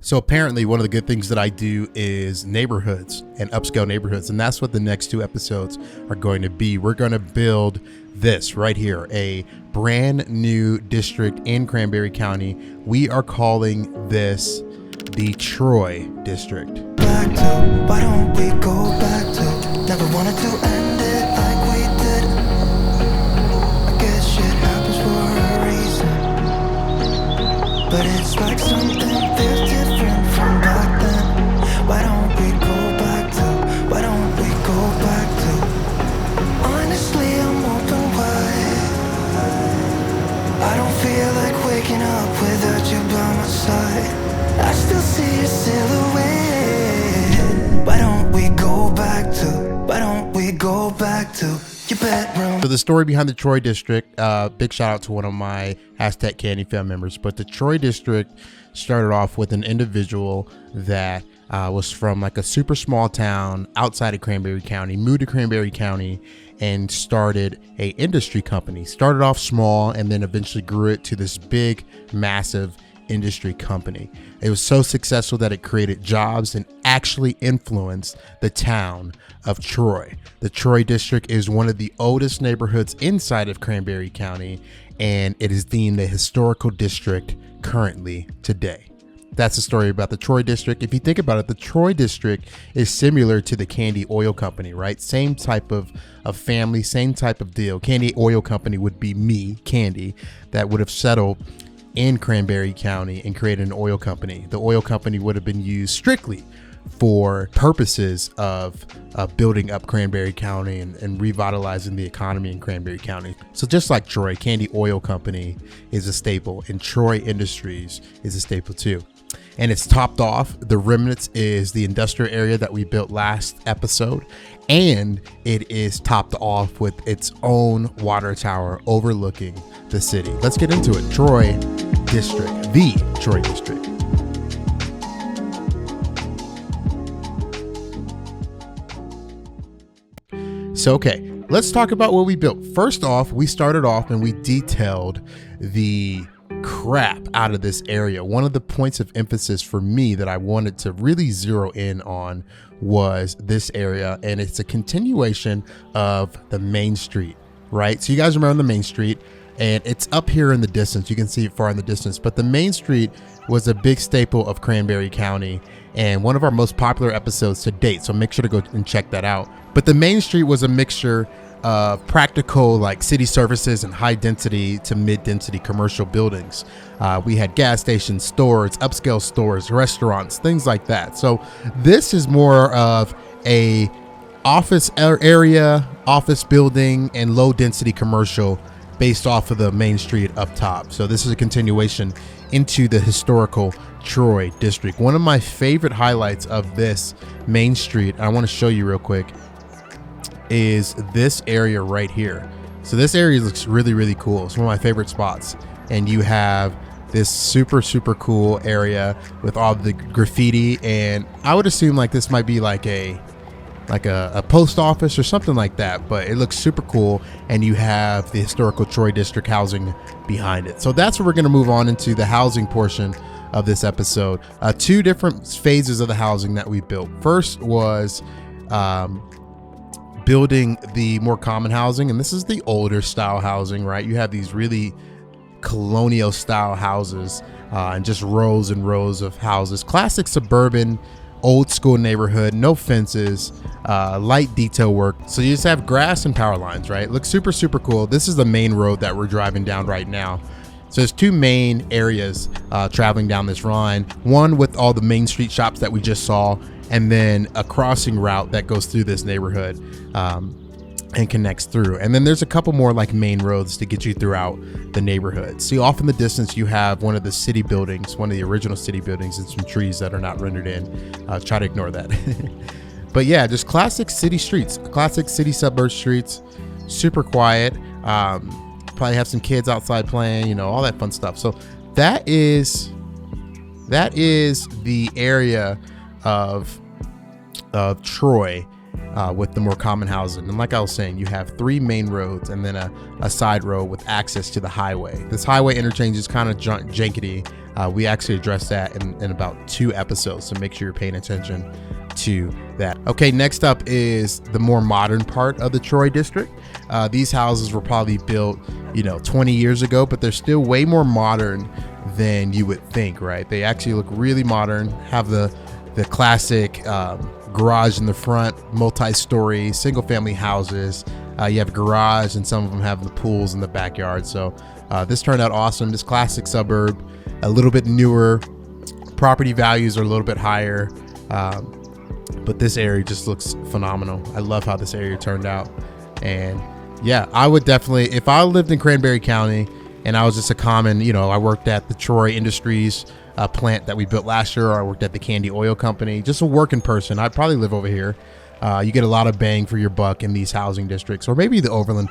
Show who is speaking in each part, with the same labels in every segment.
Speaker 1: So apparently one of the good things that I do is neighborhoods and upscale neighborhoods. And that's what the next two episodes are going to be. We're going to build this right here, a brand new district in Cranberry County. We are calling this the Troy District.
Speaker 2: Back to, why don't we go back to, never wanted to end it like we did. I guess shit happens for a reason, but it's like something feels different from back then. Why don't we go back to, why don't we go back to, honestly I'm open wide. I don't feel like waking up without you by my side. I still see your silhouette. Why don't we go back to, why don't we go back to your bedroom?
Speaker 1: So the story behind the Troy District, big shout out to one of my Hashtag Candy fan members, but the Troy District started off with an individual that was from like a super small town outside of Cranberry County, moved to Cranberry County and started a industry company. Started off small and then eventually grew it to this big, massive industry company. It was so successful that it created jobs and actually influenced the town of Troy. The Troy District is one of the oldest neighborhoods inside of Cranberry County, and it is deemed a historical district currently today. That's the story about the Troy District. If you think about it, the Troy District is similar to the Candy Oil Company, right? Same type of family, same type of deal. Candy Oil Company would be me, Candy, that would have settled in Cranberry County and created an oil company. The oil company would have been used strictly for purposes of building up Cranberry County and revitalizing the economy in Cranberry County. So just like Troy, Candy Oil Company is a staple, and Troy Industries is a staple too. And it's topped off. The remnants is the industrial area that we built last episode, and it is topped off with its own water tower overlooking the city. Let's get into it. Troy District, the Troy District. So, okay, let's talk about what we built. First off, we started off and we detailed the crap out of this area. One of the points of emphasis for me that I wanted to really zero in on was this area, and it's a continuation of the main street, right? So you guys remember the main street, and it's up here in the distance. You can see it far in the distance, but the main street was a big staple of Cranberry County and one of our most popular episodes to date. So make sure to go and check that out. But the main street was a mixture of practical like city services and high density to mid density commercial buildings. We had gas stations, stores, upscale stores, restaurants, things like that. So this is more of a office area, office building, and low density commercial based off of the main street up top. So this is a continuation into the historical Troy District. One of my favorite highlights of this main street, I want to show you real quick, is this area right here. So this area looks really, really cool. It's one of my favorite spots. And you have this super, super cool area with all the graffiti. And I would assume like this might be like a post office or something like that, but it looks super cool. And you have the historical Troy District housing behind it. So that's where we're going to move on into the housing portion of this episode. Two different phases of the housing that we built. First was building the more common housing, and this is the older style housing, right? You have these really colonial style houses and just rows and rows of houses. Classic suburban, old school neighborhood, no fences, light detail work. So you just have grass and power lines, right? Looks super, super cool. This is the main road that we're driving down right now. So there's two main areas traveling down this line. One with all the main street shops that we just saw, and then a crossing route that goes through this neighborhood and connects through. And then there's a couple more like main roads to get you throughout the neighborhood. See, off in the distance, you have one of the city buildings, one of the original city buildings, and some trees that are not rendered in. Try to ignore that. But yeah, just classic city streets, classic city suburb streets, super quiet. Probably have some kids outside playing, you know, all that fun stuff. So that is the area of Troy with the more common housing. And like I was saying, you have three main roads and then a side road with access to the highway. This highway interchange is kind of jankety. We actually addressed that in about 2 episodes, so make sure you're paying attention to that. Okay, next up is the more modern part of the Troy district. These houses were probably built 20 years ago, but they're still way more modern than you would think, right? They actually look really modern, have the classic garage in the front, multi-story single family houses. You have a garage, and some of them have the pools in the backyard. So this turned out awesome. This classic suburb, a little bit newer, property values are a little bit higher, but this area just looks phenomenal. I love how this area turned out. And yeah, I would definitely, if I lived in Cranberry County and I was just a common, I worked at the Troy Industries plant that we built last year, or I worked at the Candy Oil Company, just a working person, I'd probably live over here. You get a lot of bang for your buck in these housing districts, or maybe the Overland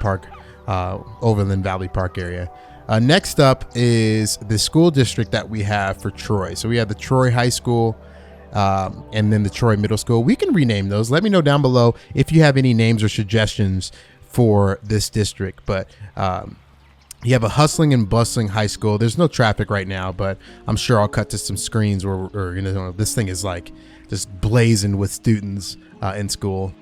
Speaker 1: Valley Park area. Next up is the school district that we have for Troy. So we have the Troy High School, and then the Troy Middle School. We can rename those. Let me know down below if you have any names or suggestions for this district. But you have a hustling and bustling high school. There's no traffic right now, but I'm sure I'll cut to some screens where this thing is like just blazing with students in school.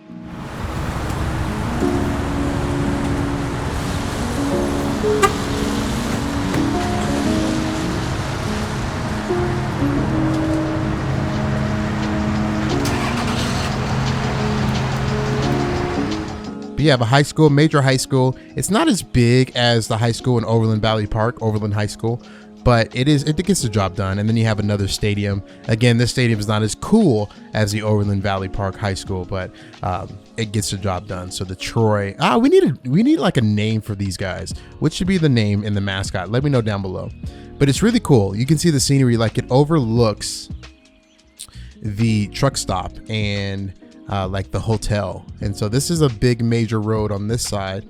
Speaker 1: You have a high school, major high school. It's not as big as the high school in Overland Valley Park, Overland High School, but it gets the job done. And then you have another stadium. Again, this stadium is not as cool as the Overland Valley Park High School, but it gets the job done. So the Troy, we need like a name for these guys. What should be the name and the mascot? Let me know down below. But it's really cool. You can see the scenery, like it overlooks the truck stop and like the hotel. And so this is a big major road on this side,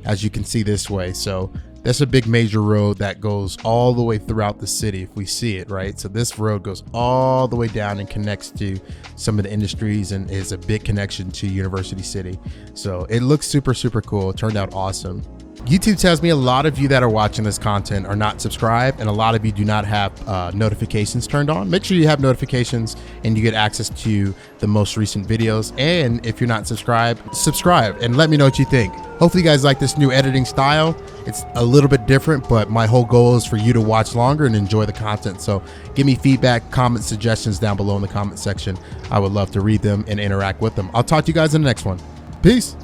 Speaker 1: as you can see this way. So that's a big major road that goes all the way throughout the city, if we see it, right? So this road goes all the way down and connects to some of the industries and is a big connection to University City. So it looks super, super cool. It turned out awesome. YouTube tells me a lot of you that are watching this content are not subscribed, and a lot of you do not have notifications turned on. Make sure you have notifications and you get access to the most recent videos. And if you're not subscribed, subscribe and let me know what you think. Hopefully you guys like this new editing style. It's a little bit different, but my whole goal is for you to watch longer and enjoy the content. So give me feedback, comments, suggestions down below in the comment section. I would love to read them and interact with them. I'll talk to you guys in the next one. Peace.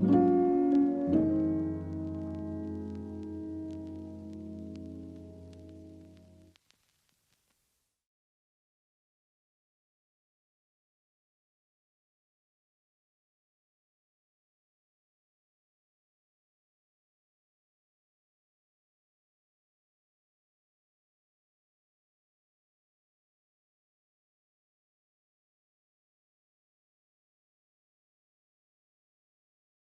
Speaker 2: you.